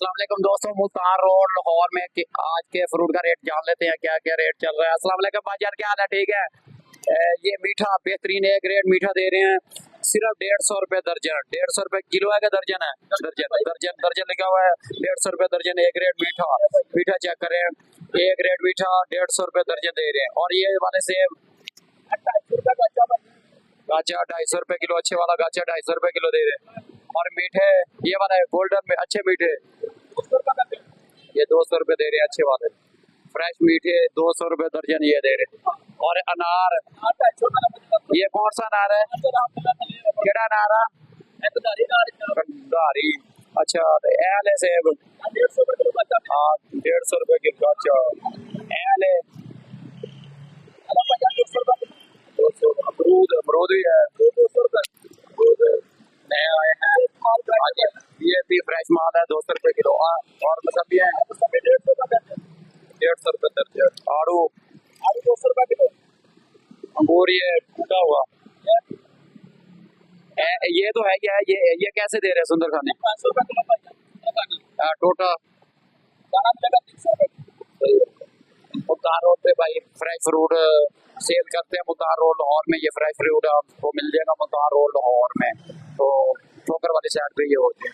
अस्सलाम वालेकुम दोस्तों, मुल्तान रोड लाहौर में आज के फ्रूट का रेट जान लेते हैं, क्या क्या रेट चल रहा है। अस्सलाम वालेकुम भाईजान, क्या हाल है? ठीक है। ये मीठा बेहतरीन एक रेट मीठा दे रहे हैं, सिर्फ 150 रुपए दर्जन। 150 रुपए किलो है क्या दर्जन है? दर्जन दर्जन दर्जन लिखा हुआ है, 150 रुपए दर्जन एक रेट मीठा। मीठा चेक करें, एक रेट मीठा 150 रुपए दर्जन दे रहे हैं। और ये वाले सेब गाचा 250 रुपए किलो, अच्छे वाला गाचा 250 रुपए किलो दे रहे हैं। और मीठे ये वाला है गोल्डन में अच्छे मीठे, ये 200 रुपए दे रहे हैं अच्छे वाले। फ्रेश मीठे 200 रुपए दर्जन ये दे रहे। और अनार, ये कौन सा अनार है? केड़ा अनार है? कंधारी। अच्छा, एल है सेब, हाँ 150 रुपए किलो। अच्छा, एल है, अमरूद, अमरूद भी है 200 रुपए नए आए हैं। ये भी फ्रेश माल है 200 रुपए किलो। और मतलब ये 150 रुपए दर्जन। आड़ू 200 रुपए किलो। अंगूर ये टूटा हुआ, ये तो है क्या? ये कैसे दे रहे हैं सुंदर खाने? 500 रुपए किलो टोटा। मुल्तान रोड पे भाई फ्रेश फ्रूट सेल करते हैं। मुल्तान रोड लाहौर में ये फ्रेश फ्रूट आपको मिल जाएगा मुल्तान रोड लाहौर में। तो ठोकर वाली साइड पे ये होते हैं।